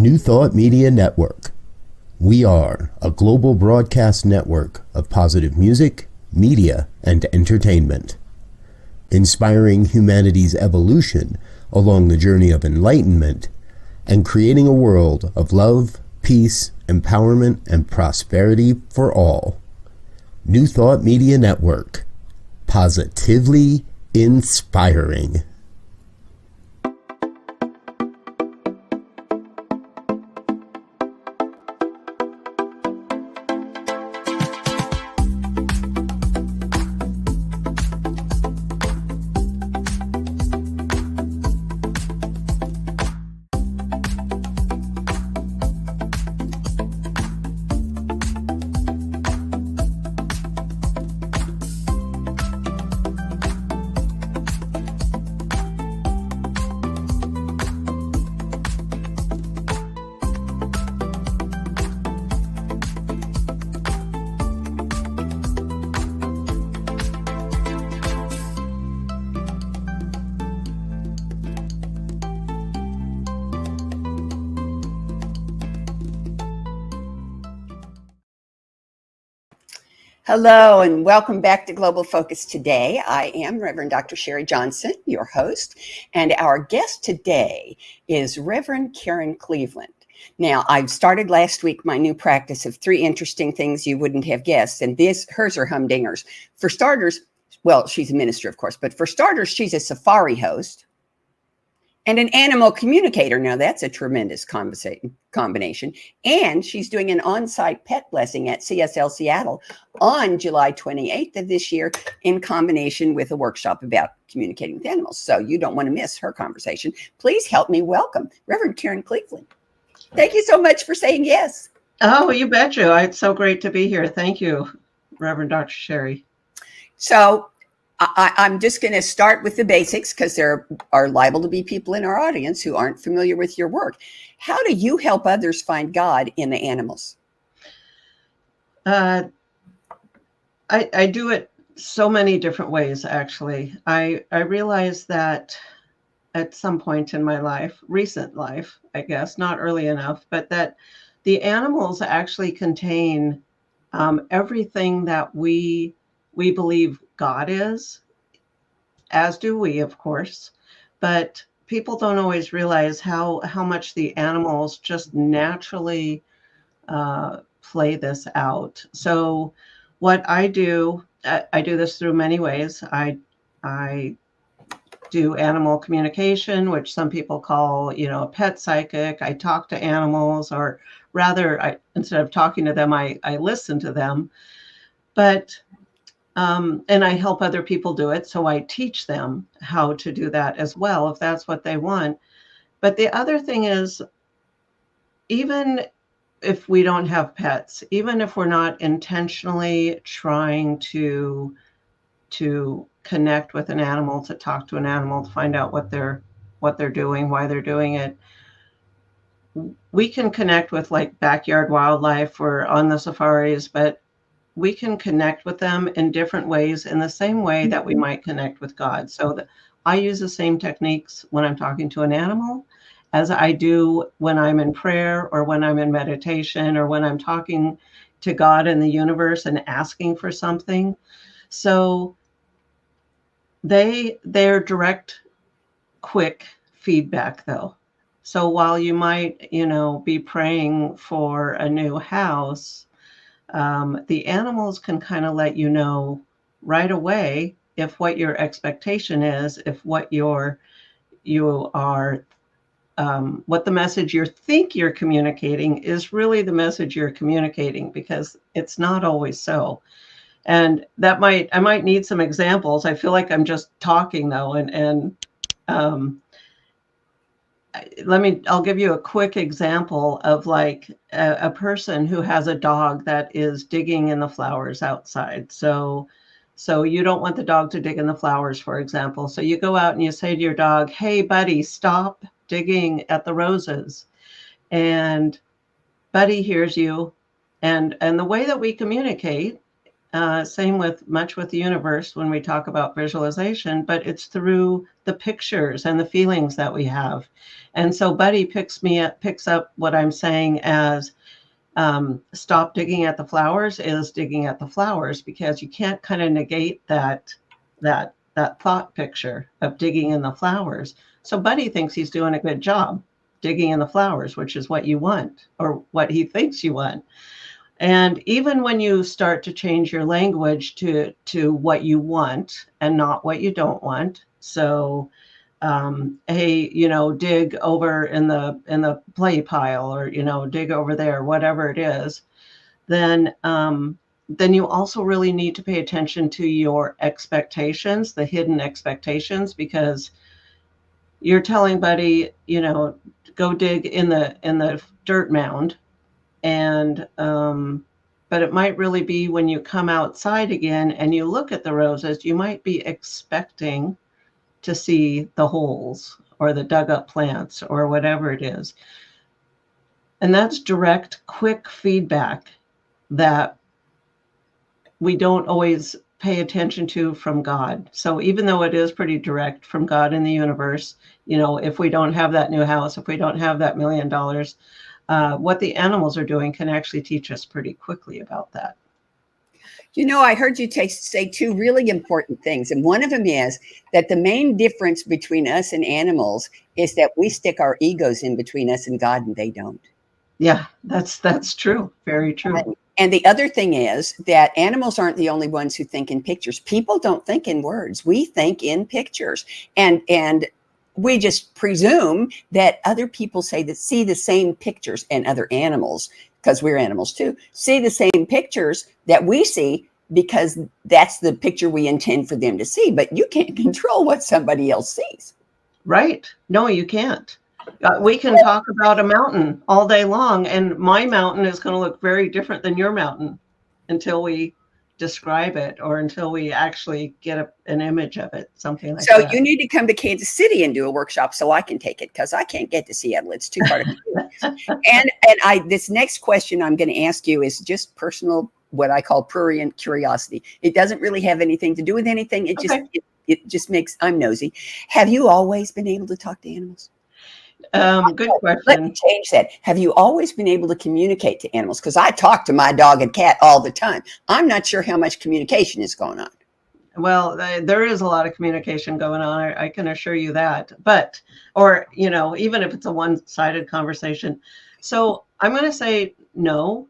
New Thought Media Network. We are a global broadcast network of positive music, media, and entertainment, inspiring humanity's evolution along the journey of enlightenment and creating a world of love, peace, empowerment, and prosperity for all. New Thought Media Network. Positively inspiring. Hello and welcome back to Global Focus Today. I am Reverend Dr. Sharri Johnson, your host, and our guest today is Reverend Karen Cleveland. Now, I've started last week my new practice of 3 interesting things you wouldn't have guessed, and hers are humdingers. For starters, well, she's a minister, of course, but for starters, she's a safari host and an animal communicator. Now, that's a tremendous combination. And she's doing an on-site pet blessing at CSL Seattle on July 28th of this year in combination with a workshop about communicating with animals. So you don't want to miss her conversation. Please help me welcome Reverend Karen Cleveland. Thank you so much for saying yes. Oh, you betcha. It's so great to be here. Thank you, Reverend Dr. Sharri. So I'm just going to start with the basics because there are liable to be people in our audience who aren't familiar with your work. How do you help others find God in the animals? I do it so many different ways, actually. I realized that at some point in my life, recent life, I guess, not early enough, but that the animals actually contain everything that we believe God is, as do we, of course, but people don't always realize how much the animals just naturally play this out. So what I do this through many ways. I do animal communication, which some people call, a pet psychic. I talk to animals, or rather, instead of talking to them, I listen to them. But and I help other people do it. So I teach them how to do that as well, if that's what they want. But the other thing is, even if we don't have pets, even if we're not intentionally trying to connect with an animal, to talk to an animal, to find out what they're doing, why they're doing it, we can connect with like backyard wildlife or on the safaris, but we can connect with them in different ways, in the same way that we might connect with God. So I use the same techniques when I'm talking to an animal as I do when I'm in prayer, or when I'm in meditation, or when I'm talking to God and the universe and asking for something. So they're direct, quick feedback, though. So while you might, be praying for a new house, the animals can kind of let you know right away if what your expectation is, if what what the message you think you're communicating is really the message you're communicating, because it's not always so. And I might need some examples. I feel like I'm just talking though, and I'll give you a quick example of like a person who has a dog that is digging in the flowers outside. So you don't want the dog to dig in the flowers, for example. So you go out and you say to your dog, "Hey, buddy, stop digging at the roses." And Buddy hears you. And the way that we communicate Same with much with the universe when we talk about visualization, but it's through the pictures and the feelings that we have. And so Buddy picks up what I'm saying as stop digging at the flowers is digging at the flowers, because you can't kind of negate that thought picture of digging in the flowers. So Buddy thinks he's doing a good job digging in the flowers, which is what you want, or what he thinks you want. And even when you start to change your language to what you want and not what you don't want, so hey, dig over in the play pile, or dig over there, whatever it is, then you also really need to pay attention to your expectations, the hidden expectations, because you're telling Buddy, go dig in the dirt mound. And but it might really be when you come outside again and you look at the roses, you might be expecting to see the holes or the dug up plants or whatever it is. And that's direct, quick feedback that we don't always pay attention to from God. So even though it is pretty direct from God in the universe, if we don't have that new house, if we don't have that $1 million, what the animals are doing can actually teach us pretty quickly about that. I heard you say two really important things. And one of them is that the main difference between us and animals is that we stick our egos in between us and God, and they don't. Yeah, that's true. Very true. And the other thing is that animals aren't the only ones who think in pictures. People don't think in words. We think in pictures. And we just presume that other people see the same pictures, and other animals, because we're animals too, see the same pictures that we see, because that's the picture we intend for them to see. But you can't control what somebody else sees. Right. No, you can't. We can talk about a mountain all day long, and my mountain is going to look very different than your mountain until we describe it, or until we actually get an image of it, something like that. So you need to come to Kansas City and do a workshop so I can take it, because I can't get to Seattle. It's too far to come. And this next question I'm going to ask you is just personal, what I call prurient curiosity. It doesn't really have anything to do with anything. It just makes, I'm nosy. Have you always been able to talk to animals? Good question. Let me change that. Have you always been able to communicate to animals? Because I talk to my dog and cat all the time. I'm not sure how much communication is going on. Well, there is a lot of communication going on. I can assure you that. But, or, even if it's a one-sided conversation. So I'm going to say no.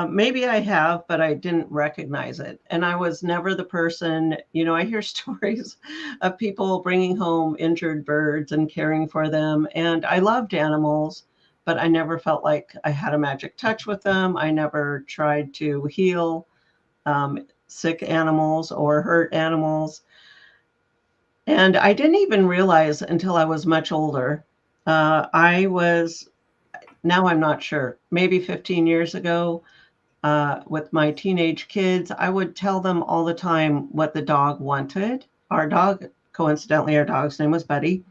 Maybe I have, but I didn't recognize it. And I was never the person, I hear stories of people bringing home injured birds and caring for them. And I loved animals, but I never felt like I had a magic touch with them. I never tried to heal sick animals or hurt animals. And I didn't even realize until I was much older. Now I'm not sure, maybe 15 years ago, with my teenage kids, I would tell them all the time what the dog wanted. Our dog's name was Buddy.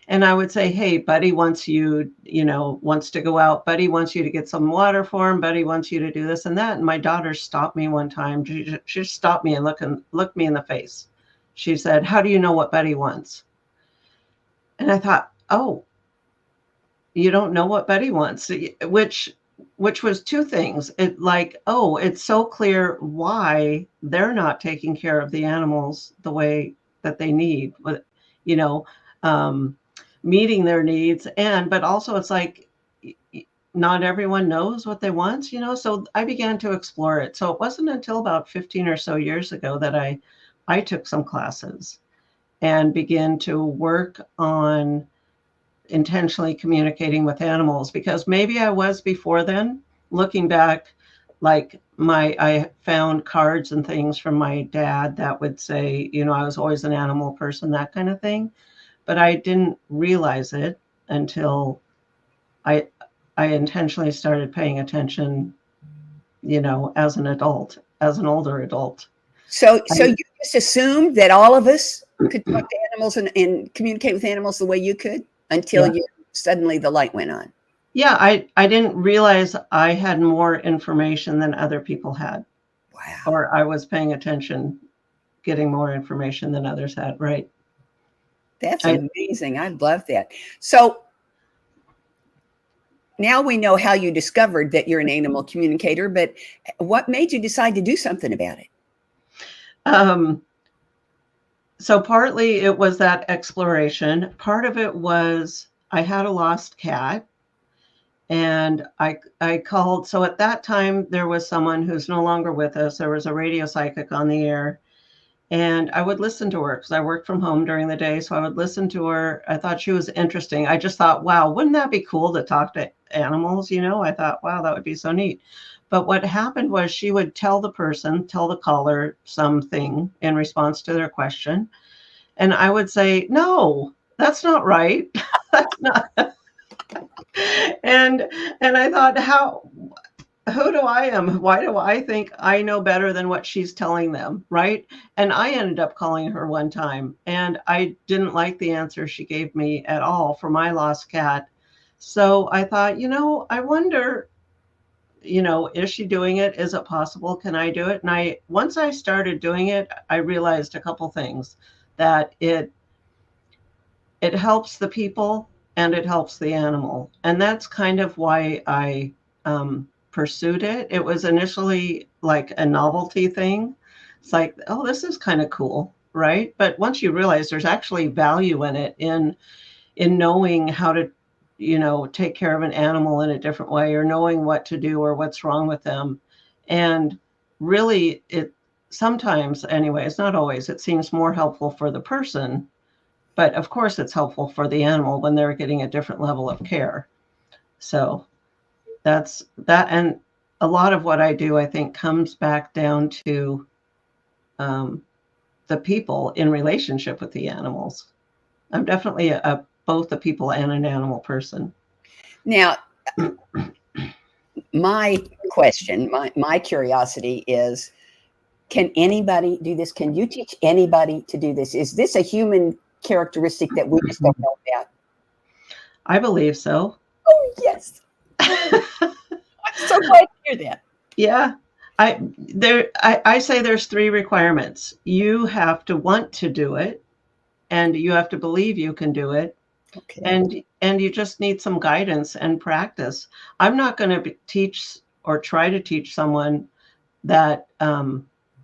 And I would say, hey, Buddy wants wants to go out. Buddy wants you to get some water for him. Buddy wants you to do this and that. And my daughter stopped me one time. She just stopped me and looked me in the face. She said, how do you know what Buddy wants? And I thought, oh, you don't know what Buddy wants, which was two things. It's so clear why they're not taking care of the animals the way that they need, meeting their needs. But also it's like, not everyone knows what they want, so I began to explore it. So it wasn't until about 15 or so years ago that I took some classes and began to work on intentionally communicating with animals, because maybe I was before then. Looking back, I found cards and things from my dad that would say, I was always an animal person, that kind of thing. But I didn't realize it until I intentionally started paying attention, as an older adult. So you just assumed that all of us could talk to animals and communicate with animals the way you could, until suddenly the light went on. Yeah, I didn't realize I had more information than other people had. Wow. Wow. or I was paying attention, getting more information than others had. Right. That's I, amazing. I love that. So now we know how you discovered that you're an animal communicator, but what made you decide to do something about it? um, so partly it was that exploration. Part of it was I had a lost cat, and I called. So at that time there was someone who's no longer with us. There was a radio psychic on the air, and I would listen to her because I worked from home during the day. So I would listen to her. I thought she was interesting. I just thought, wow, wouldn't that be cool to talk to animals? I thought, wow, that would be so neat. But what happened was she would tell the caller something in response to their question. And I would say, no, that's not right. That's not. And I thought, who do I am? Why do I think I know better than what she's telling them, right? And I ended up calling her one time, and I didn't like the answer she gave me at all for my lost cat. So I thought, I wonder, is she doing it? Is it possible? Can I do it? And once I started doing it, I realized a couple things, that it helps the people and it helps the animal. And that's kind of why I pursued it. It was initially like a novelty thing. It's like, oh, this is kind of cool, right? But once you realize there's actually value in it, in knowing how to, take care of an animal in a different way, or knowing what to do or what's wrong with them. And really, it sometimes, anyways, not always, it seems more helpful for the person. But of course, it's helpful for the animal when they're getting a different level of care. So that's that. And a lot of what I do, I think, comes back down to the people in relationship with the animals. I'm definitely both a people and an animal person. Now, my question, my curiosity is, can anybody do this? Can you teach anybody to do this? Is this a human characteristic that we just don't know about? I believe so. Oh, yes. I'm so glad to hear that. Yeah. I say there's 3 requirements. You have to want to do it, and you have to believe you can do it. Okay. And you just need some guidance and practice. I'm not going to teach or try to teach someone that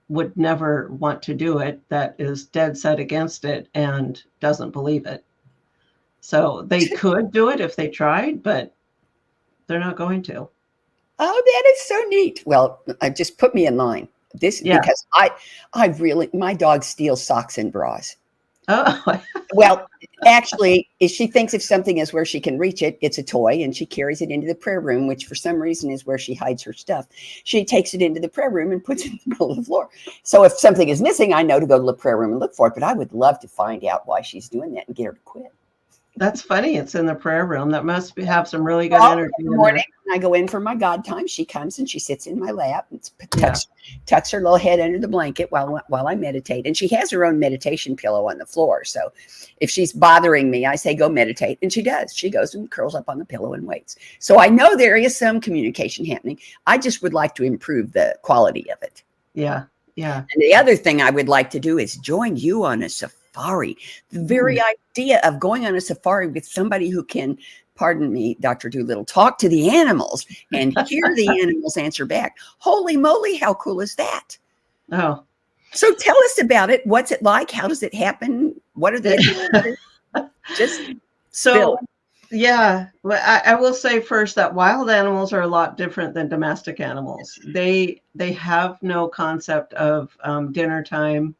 would never want to do it, that is dead set against it and doesn't believe it. So they could do it if they tried, but they're not going to. Oh, that is so neat. Well, just put me in line. Yeah. Because I really, my dog steals socks and bras. Oh, Well, actually, if she thinks if something is where she can reach it, it's a toy, and she carries it into the prayer room, which for some reason is where she hides her stuff. She takes it into the prayer room and puts it in the middle of the floor. So if something is missing, I know to go to the prayer room and look for it. But I would love to find out why she's doing that and get her to quit. that's funny. It's in the prayer room. That must have some really good Well, energy in the in morning, there. when I go in for my God time, she comes and she sits in my lap and Yeah. tucks her little head under the blanket while I meditate. And she has her own meditation pillow on the floor. So if she's bothering me, I say, go meditate. And she does. She goes and curls up on the pillow and waits. So I know there is some communication happening. I just would like to improve the quality of it. Yeah. Yeah. And the other thing I would like to do is join you on a safari. The very idea of going on a safari with somebody who can, pardon me, Dr. Doolittle, talk to the animals and hear the animals answer back. Holy moly, how cool is that? Oh. So tell us about it. What's it like? How does it happen? What are the adventures? Just So, yeah, well, I will say first that wild animals are a lot different than domestic animals. They have no concept of dinner time,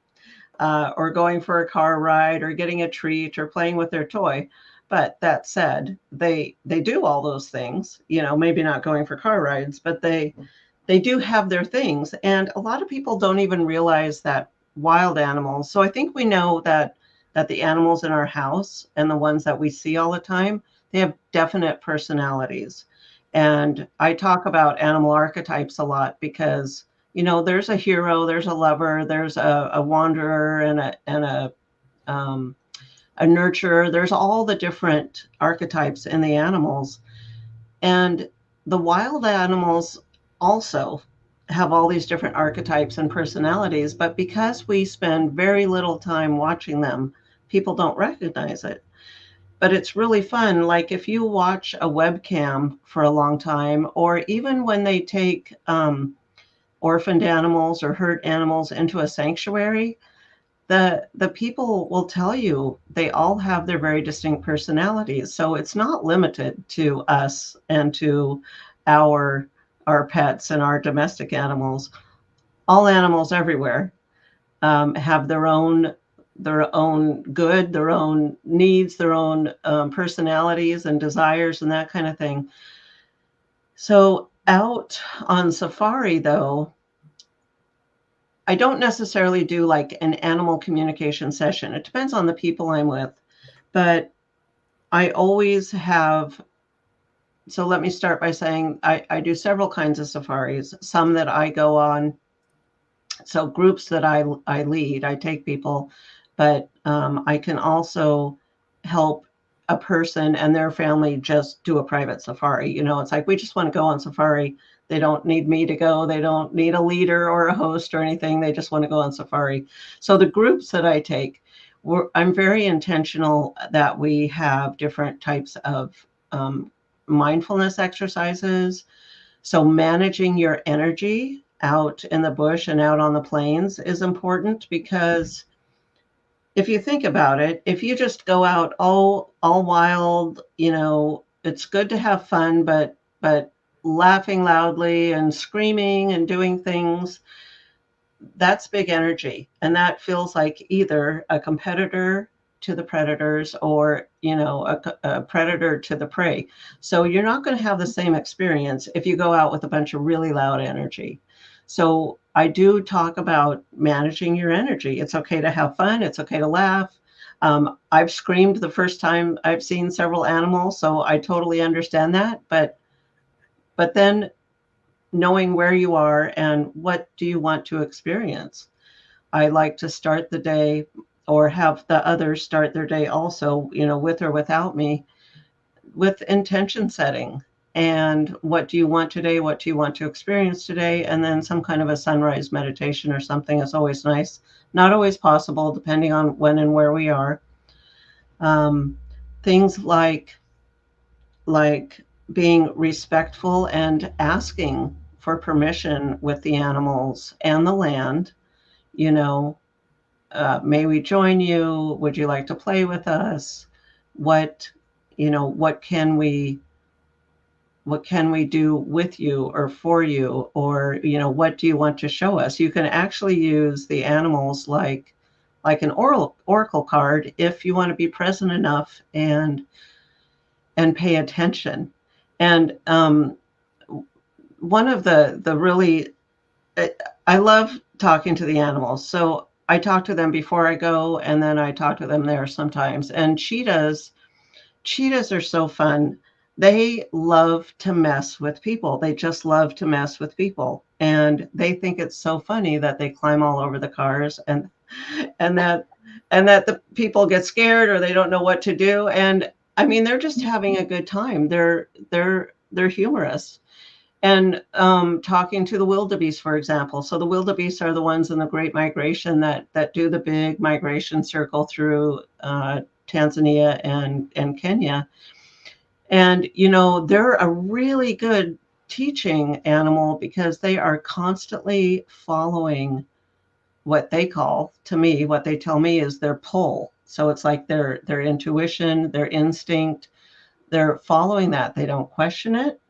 or going for a car ride, or getting a treat, or playing with their toy. But that said, they do all those things. Maybe not going for car rides, but they do have their things. And a lot of people don't even realize that wild animals. So I think we know that the animals in our house and the ones that we see all the time, they have definite personalities. And I talk about animal archetypes a lot because, there's a hero, there's a lover, there's a wanderer, a nurturer. There's all the different archetypes in the animals. And the wild animals also have all these different archetypes and personalities, but because we spend very little time watching them, people don't recognize it. But it's really fun. Like if you watch a webcam for a long time, or even when they take orphaned animals or hurt animals into a sanctuary, the people will tell you they all have their very distinct personalities. So it's not limited to us and to our our pets and our domestic animals. All animals everywhere have their own good, their own needs, their own personalities and desires and that kind of thing. So out on safari, though, I don't necessarily do like an animal communication session. It depends on the people I'm with, but I always have. So let me start by saying I do several kinds of safaris, some that I go on. So groups that I lead, I take people, but I can also help a person and their family just do a private safari. You know, it's like we just want to go on safari. They don't need me to go. They don't need a leader or a host or anything. They just want to go on safari. So the groups that I take, I'm very intentional that we have different types of mindfulness exercises. So managing your energy out in the bush and out on the plains is important, because if you think about it, if you just go out all wild, you know, it's good to have fun, but laughing loudly and screaming and doing things, that's big energy. And that feels like either a competitor to the predators or, you know, a predator to the prey. So you're not going to have the same experience if you go out with a bunch of really loud energy. So I do talk about managing your energy. It's okay to have fun. It's okay to laugh. I've screamed the first time I've seen several animals, so I totally understand that. But then knowing where you are and what do you want to experience. I like to start the day, or have the others start their day also, you know, with or without me, with intention setting. And what do you want today? What do you want to experience today? And then some kind of a sunrise meditation or something is always nice. Not always possible, depending on when and where we are. Um, Things like being respectful and asking for permission with the animals and the land. You know, may we join you? Would you like to play with us? What, you know, what can we do with you or for you? Or, you know, what do you want to show us? You can actually use the animals like an oracle card if you want to be present enough and pay attention. And one of the really, I love talking to the animals. So I talk to them before I go, and then I talk to them there sometimes. And cheetahs are so fun. They love to mess with people. They just love to mess with people. And they think it's so funny that they climb all over the cars, and that the people get scared or they don't know what to do. And I mean, they're just having a good time. They're humorous. And talking to the wildebeest, for example. So the wildebeest are the ones in the Great Migration that do the big migration circle through Tanzania and Kenya. And, you know, they're a really good teaching animal because they are constantly following what they call, to me, what they tell me is their pull. So it's like their intuition, their instinct, they're following that. They don't question it.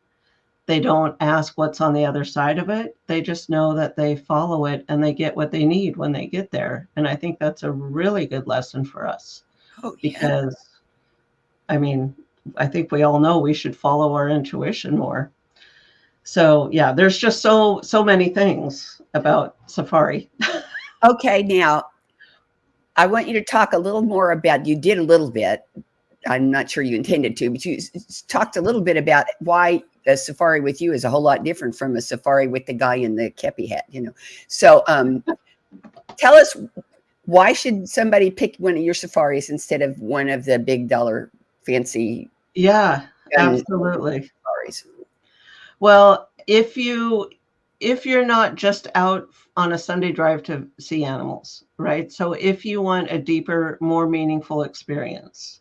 They don't ask what's on the other side of it. They just know that they follow it and they get what they need when they get there. And I think that's a really good lesson for us. Oh, yeah. Because, I mean, I think we all know we should follow our intuition more. So yeah, there's just so many things about safari. Okay, now I want you to talk a little more about, you did a little bit, I'm not sure you intended to, but you talked a little bit about why a safari with you is a whole lot different from a safari with the guy in the kepi hat, you know. So tell us, why should somebody pick one of your safaris instead of one of the big dollar fancy Yeah, absolutely. safaris? Well, if you if you're not just out on a Sunday drive to see animals, right? So if you want a deeper, more meaningful experience,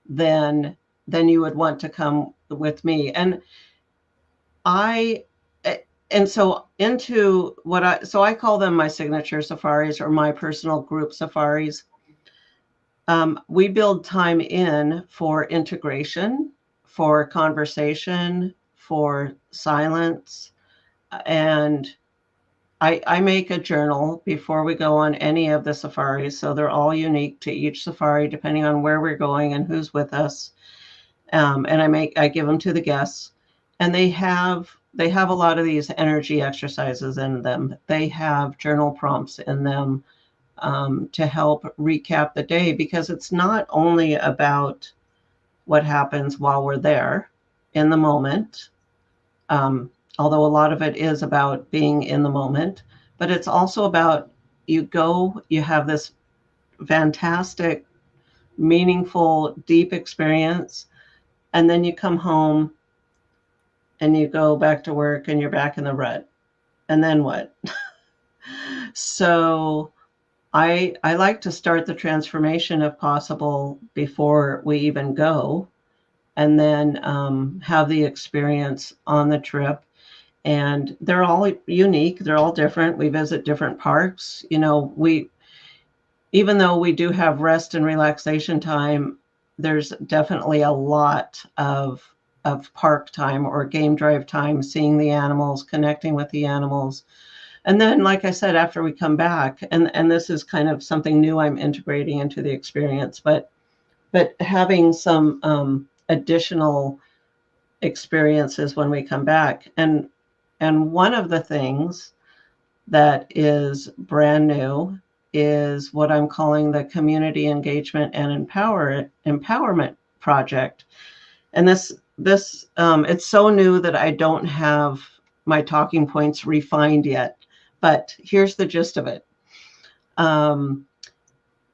then you would want to come with me. And I and so into what I call them my signature safaris or my personal group safaris. We build time in for integration, for conversation, for silence, and I make a journal before we go on any of the safaris. So they're all unique to each safari, depending on where we're going and who's with us. And I give them to the guests, and they have a lot of these energy exercises in them. They have journal prompts in them to help recap the day, because it's not only about what happens while we're there in the moment, although a lot of it is about being in the moment, but it's also about you have this fantastic, meaningful, deep experience, and then you come home and you go back to work and you're back in the rut. And then what? So I like to start the transformation if possible before we even go, and then have the experience on the trip. And they're all unique. They're all different. We visit different parks. Even though we do have rest and relaxation time, there's definitely a lot of park time or game drive time, seeing the animals, connecting with the animals. And then, like I said, after we come back, and this is kind of something new I'm integrating into the experience, but having some additional experiences when we come back. And one of the things that is brand new is what I'm calling the Community Engagement and Empowerment Project. And this it's so new that I don't have my talking points refined yet, but here's the gist of it. And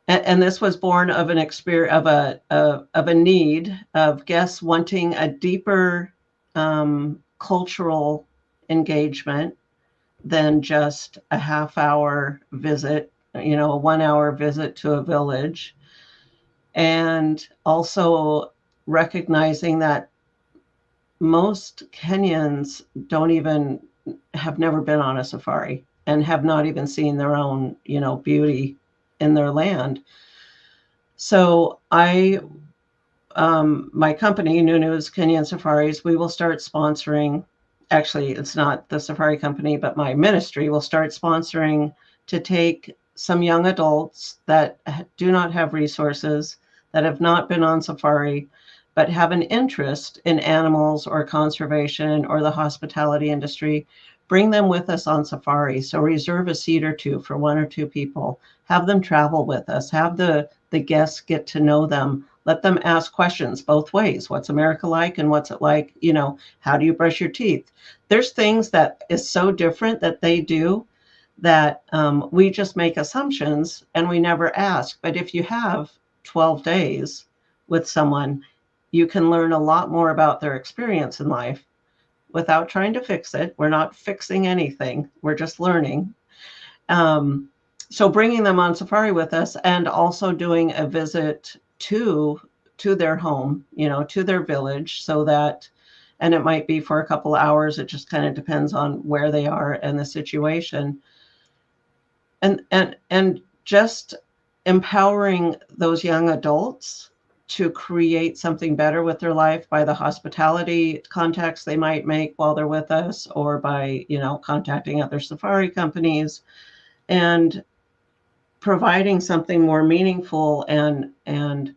this was born of an experience of a need of guests wanting a deeper cultural engagement than just a half-hour visit, a 1 hour visit to a village. And also recognizing that most Kenyans have never been on a safari and have not even seen their own, beauty in their land. So my company, Nunu's Kenyan Safaris, we will start sponsoring. Actually, it's not the safari company, but my ministry will start sponsoring to take some young adults that do not have resources, that have not been on safari, but have an interest in animals or conservation or the hospitality industry. Bring them with us on safari. So reserve a seat or two for 1 or 2 people. Have them travel with us. Have the guests get to know them. Let them ask questions both ways. What's America like, and what's it like? How do you brush your teeth? There's things that is so different that they do that we just make assumptions and we never ask. But if you have 12 days with someone, you can learn a lot more about their experience in life without trying to fix it. We're not fixing anything. We're just learning. So bringing them on safari with us, and also doing a visit to their home, to their village, so that, and it might be for a couple of hours. It just kind of depends on where they are and the situation. And just empowering those young adults to create something better with their life by the hospitality contacts they might make while they're with us, or by, contacting other safari companies, and providing something more meaningful and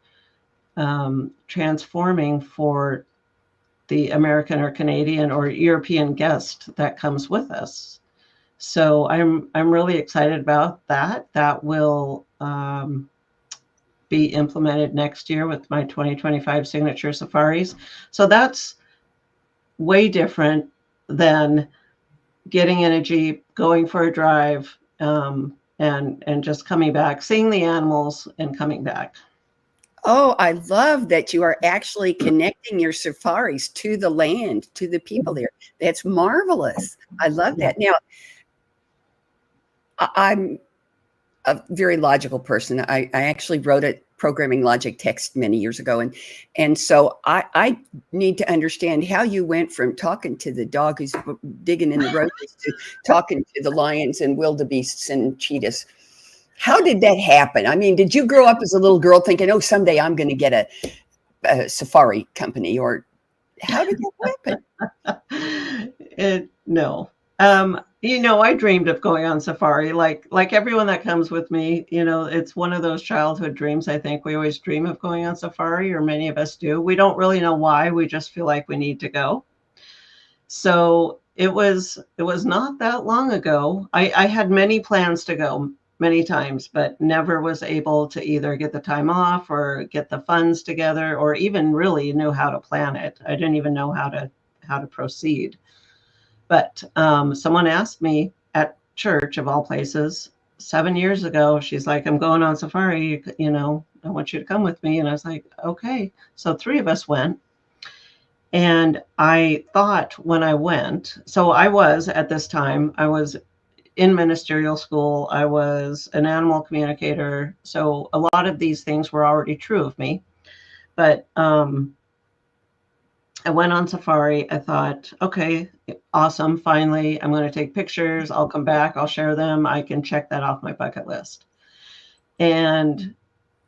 transforming for the American or Canadian or European guest that comes with us. So I'm really excited about that. That will be implemented next year with my 2025 signature safaris. So that's way different than getting in a Jeep, going for a drive, and just coming back, seeing the animals and coming back. Oh, I love that you are actually connecting your safaris to the land, to the people there. That's marvelous. I love Yeah. that. Now, I'm a very logical person. I actually wrote a programming logic text many years ago, and so I need to understand how you went from talking to the dog who's digging in the roses to talking to the lions and wildebeests and cheetahs. How did that happen? I mean, did you grow up as a little girl thinking, "Oh, someday I'm going to get a safari company," or how did that happen? No. I dreamed of going on safari, like everyone that comes with me. It's one of those childhood dreams. I think we always dream of going on safari, or many of us do. We don't really know why. We just feel like we need to go. So it was not that long ago. I had many plans to go many times, but never was able to either get the time off or get the funds together, or even really knew how to plan it. I didn't even know how to proceed. But someone asked me at church, of all places, 7 years ago. She's like, "I'm going on safari. I want you to come with me." And I was like, "Okay." So three of us went. And I thought when I went, so I was at this time, I was in ministerial school, I was an animal communicator. So a lot of these things were already true of me. But I went on safari. I thought, okay, awesome. Finally, I'm going to take pictures. I'll come back. I'll share them. I can check that off my bucket list. And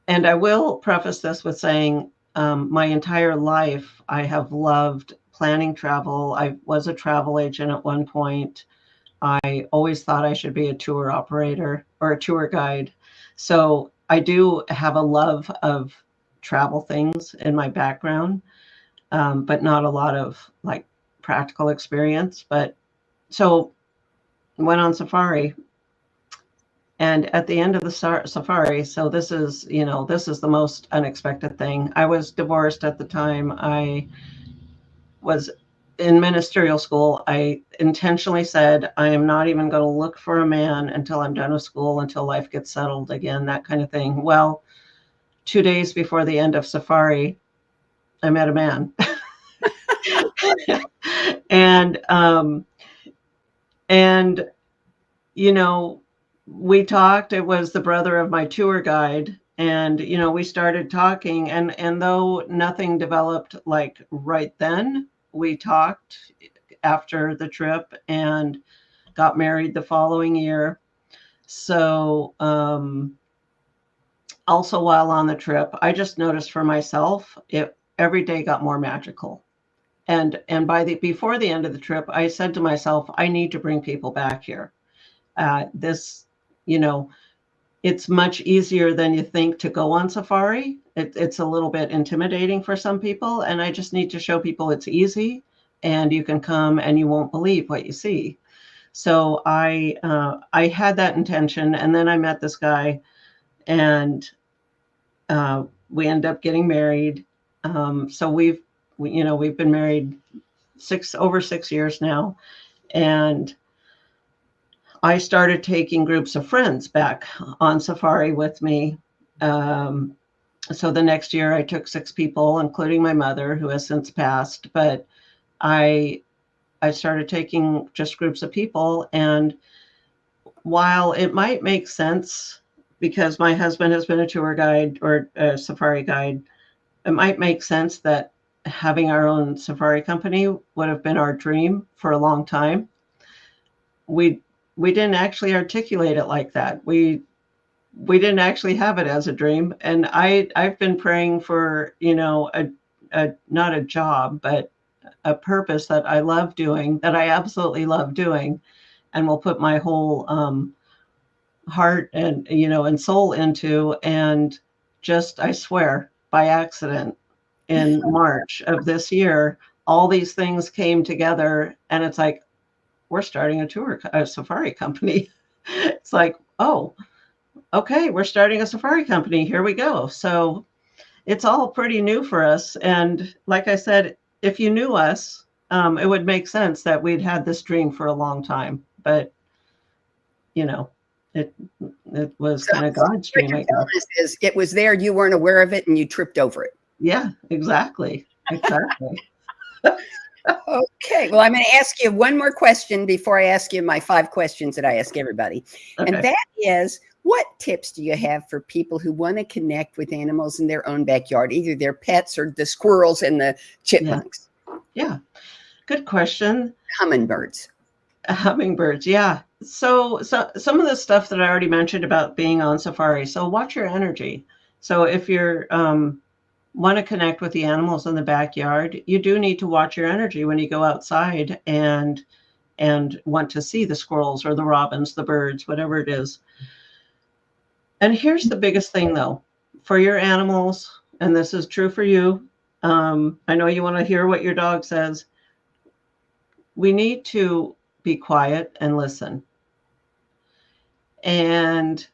I will preface this with saying, my entire life, I have loved planning travel. I was a travel agent at one point. I always thought I should be a tour operator or a tour guide. So I do have a love of travel things in my background, but not a lot of like practical experience. But so went on safari. And at the end of the safari, so this is the most unexpected thing. I was divorced at the time. I was in ministerial school. I intentionally said, I am not even going to look for a man until I'm done with school, until life gets settled again, that kind of thing. Well, 2 days before the end of safari, I met a man. and and you know, we talked. It was the brother of my tour guide. And, we started talking. And though nothing developed like right then, we talked after the trip and got married the following year. So, also while on the trip, I just noticed for myself, it every day got more magical. And before the end of the trip, I said to myself, I need to bring people back here. This, you know, it's much easier than you think to go on safari. It's a little bit intimidating for some people, and I just need to show people it's easy, and you can come and you won't believe what you see. So I had that intention, and then I met this guy, and we ended up getting married. So we've been married over 6 years now, and I started taking groups of friends back on safari with me. So the next year I took 6 people, including my mother, who has since passed. But I started taking just groups of people. And while it might make sense, because my husband has been a tour guide or a safari guide, it might make sense that having our own safari company would have been our dream for a long time. We didn't actually articulate it like that. We didn't actually have it as a dream. And I've been praying for, a not a job, but a purpose that I love doing, that I absolutely love doing, and will put my whole heart and soul into. And just, I swear, by accident, in March of this year, all these things came together, and it's like, we're starting a safari company. It's like, oh, okay, we're starting a safari company. Here we go. So it's all pretty new for us. And like I said, if you knew us, it would make sense that we'd had this dream for a long time. But, you know, it was So kind of God's what dream, you're I telling guess. us is it was there, you weren't aware of it, and you tripped over it. Yeah, exactly. Exactly. Okay, well, I'm going to ask you one more question before I ask you my 5 questions that I ask everybody. And Okay. that is, what tips do you have for people who want to connect with animals in their own backyard, either their pets or the squirrels and the Yeah. chipmunks, Yeah. Good question. hummingbirds? Hummingbirds. Yeah. So some of the stuff that I already mentioned about being on safari. So watch your energy. So if you're want to connect with the animals in the backyard, you do need to watch your energy when you go outside and want to see the squirrels or the robins, the birds, whatever it is. And here's the biggest thing, though, for your animals, and this is true for you. I know you want to hear what your dog says. We need to be quiet and listen. And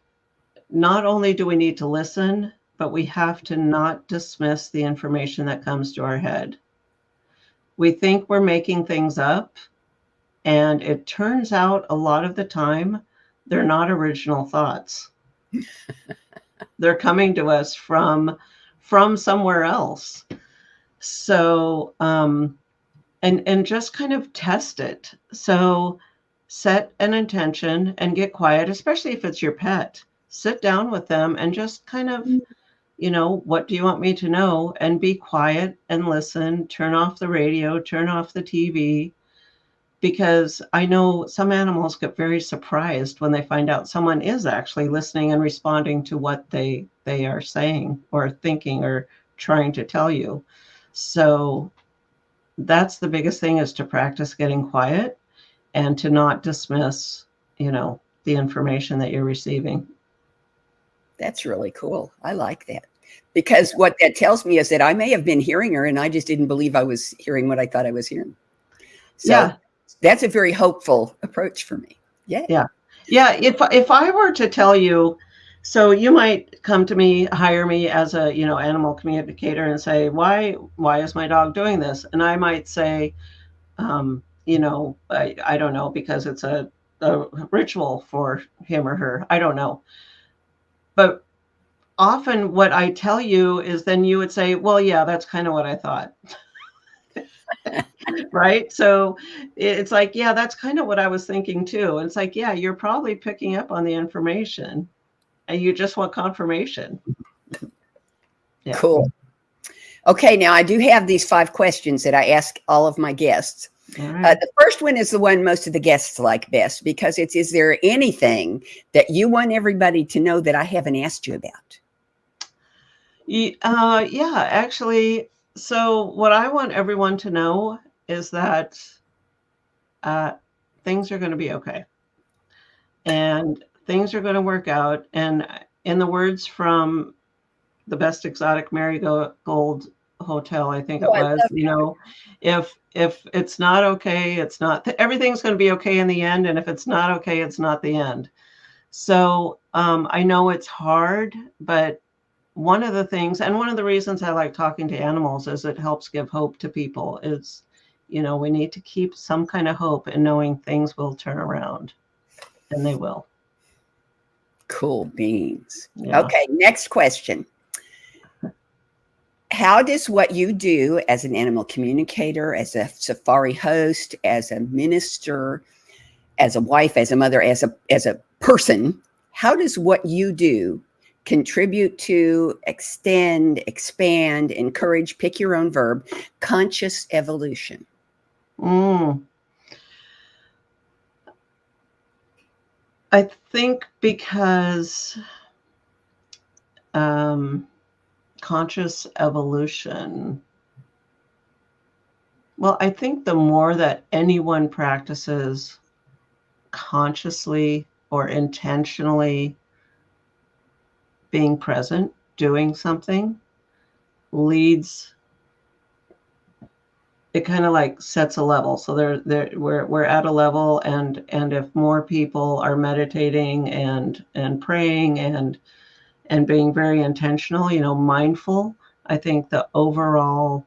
not only do we need to listen, but we have to not dismiss the information that comes to our head. We think we're making things up, and it turns out a lot of the time they're not original thoughts. They're coming to us from somewhere else. So and just kind of test it. So set an intention and get quiet, especially if it's your pet. Sit down with them and just kind of, what do you want me to know? And be quiet and listen. Turn off the radio, turn off the TV. Because I know some animals get very surprised when they find out someone is actually listening and responding to what they are saying or thinking or trying to tell you. So that's the biggest thing, is to practice getting quiet and to not dismiss, the information that you're receiving. That's really cool. I like that. Because what that tells me is that I may have been hearing her and I just didn't believe I was hearing what I thought I was hearing. So Yeah. that's a very hopeful approach for me. Yeah. Yeah. Yeah. If I were to tell you, so you might come to me, hire me as a, animal communicator and say, why is my dog doing this? And I might say, I don't know, because it's a ritual for him or her. I don't know. But often what I tell you is then you would say, well, yeah, that's kind of what I thought. Right? So it's like, yeah, that's kind of what I was thinking too. And it's like, yeah, you're probably picking up on the information and you just want confirmation. Yeah. Cool. Okay, now I do have these 5 questions that I ask all of my guests. All right. The first one is the one most of the guests like best, because it's, is there anything that you want everybody to know that I haven't asked you about? Yeah, actually. So what I want everyone to know is that things are going to be okay. And things are going to work out. And in the words from the Best Exotic Marigold Hotel, I think it was, if it's not okay, it's not, everything's going to be okay in the end. And if it's not okay, it's not the end. So I know it's hard, but one of the things, and one of the reasons I like talking to animals, is it helps give hope to people. Is, we need to keep some kind of hope in knowing things will turn around, and they will. Cool beans. Yeah. Okay, next question. How does what you do as an animal communicator, as a safari host, as a minister, as a wife, as a mother, as a person, how does what you do contribute to, extend, expand, encourage, pick your own verb, conscious evolution? I think because conscious evolution, well, I think the more that anyone practices consciously or intentionally being present, doing something, leads, it kind of like sets a level. So we're at a level, and if more people are meditating and praying and being very intentional, mindful, I think the overall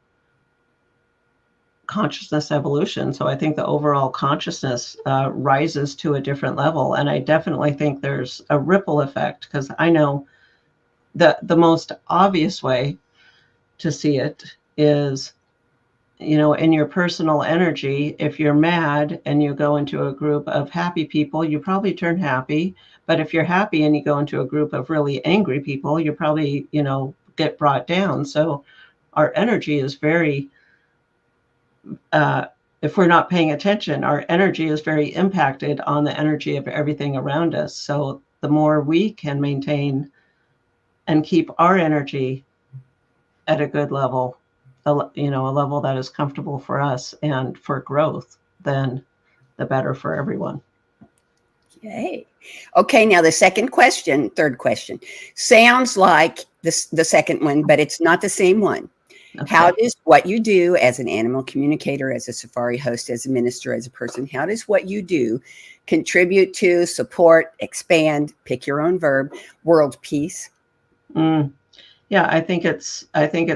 consciousness evolution. So I think the overall consciousness rises to a different level. And I definitely think there's a ripple effect, because I know the most obvious way to see it is, in your personal energy. If you're mad and you go into a group of happy people, you probably turn happy. But if you're happy and you go into a group of really angry people, you probably, get brought down. So our energy is very, if we're not paying attention, our energy is very impacted on the energy of everything around us. So the more we can maintain and keep our energy at a good level, a level that is comfortable for us and for growth, then the better for everyone. Yay. Okay, now the third question, sounds like the second one, but it's not the same one. Okay. How does what you do as an animal communicator, as a safari host, as a minister, as a person, how does what you do contribute to, support, expand, pick your own verb, world peace? Yeah, I think it's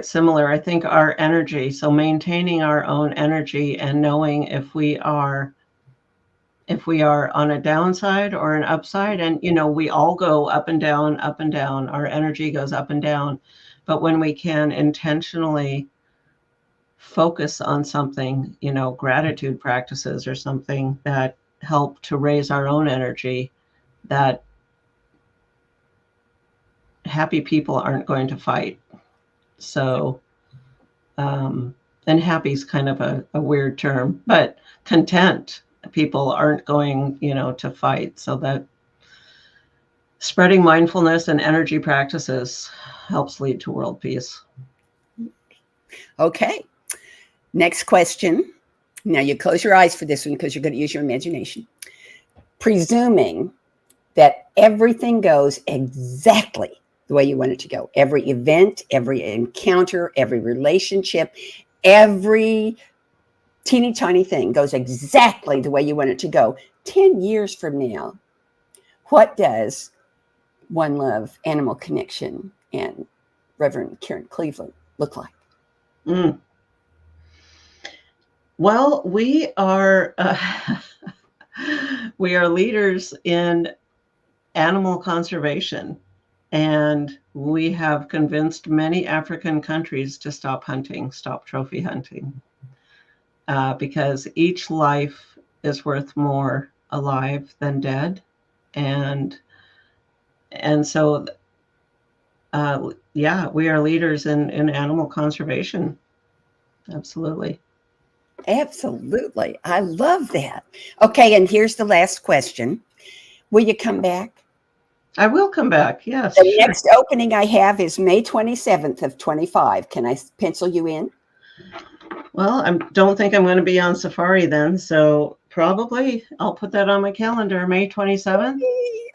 similar. I think our energy, so maintaining our own energy and knowing if we are on a downside or an upside, and we all go up and down, our energy goes up and down. But when we can intentionally focus on something, gratitude practices or something that help to raise our own energy, that happy people aren't going to fight. So, and happy is kind of a weird term, but content people aren't going, to fight. So that spreading mindfulness and energy practices helps lead to world peace. Okay. Next question. Now you close your eyes for this one because you're going to use your imagination. Presuming that everything goes exactly the way you want it to go, every event, every encounter, every relationship, every teeny tiny thing goes exactly the way you want it to go. 10 years from now, what does One Love, Animal Connection, and Reverend Karen Cleveland look like? Well, we are leaders in animal conservation, and we have convinced many African countries to stop trophy hunting, because each life is worth more alive than dead, and so we are leaders in animal conservation. Absolutely. I love that. Okay, and here's the last question. Will you come back? I will come back, yes. The next opening I have is May 27th of 25. Can I pencil you in? Well, I don't think I'm going to be on safari then, so probably I'll put that on my calendar, May 27th.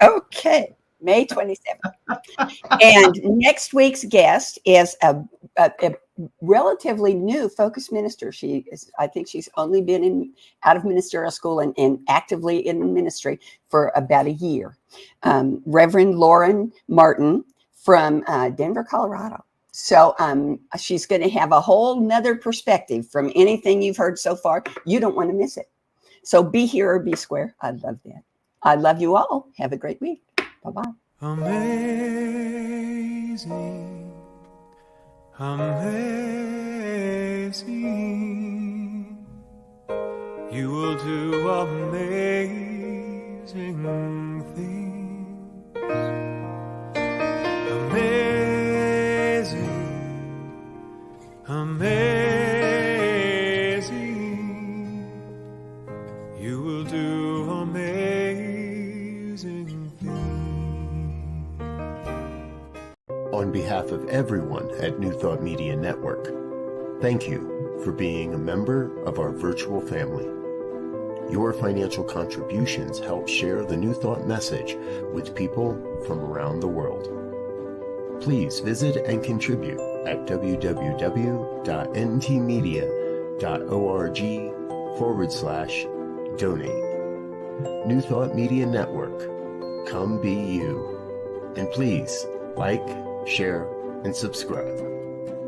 Okay, May 27th. And next week's guest is a relatively new focus minister. I think she's only been out of ministerial school and actively in ministry for about a year. Reverend Lauren Martin from Denver, Colorado. So she's going to have a whole nother perspective from anything you've heard so far. You don't want to miss it. So be here or be square. I love that. I love you all. Have a great week. Bye-bye. Amazing, amazing, you will do amazing things. Amazing, amazing, you will do amazing things. On behalf of everyone at New Thought Media Network, thank you for being a member of our virtual family. Your financial contributions help share the New Thought message with people from around the world. Please visit and contribute at www.ntmedia.org/donate. New Thought Media Network, come be you. And please like, share, and subscribe.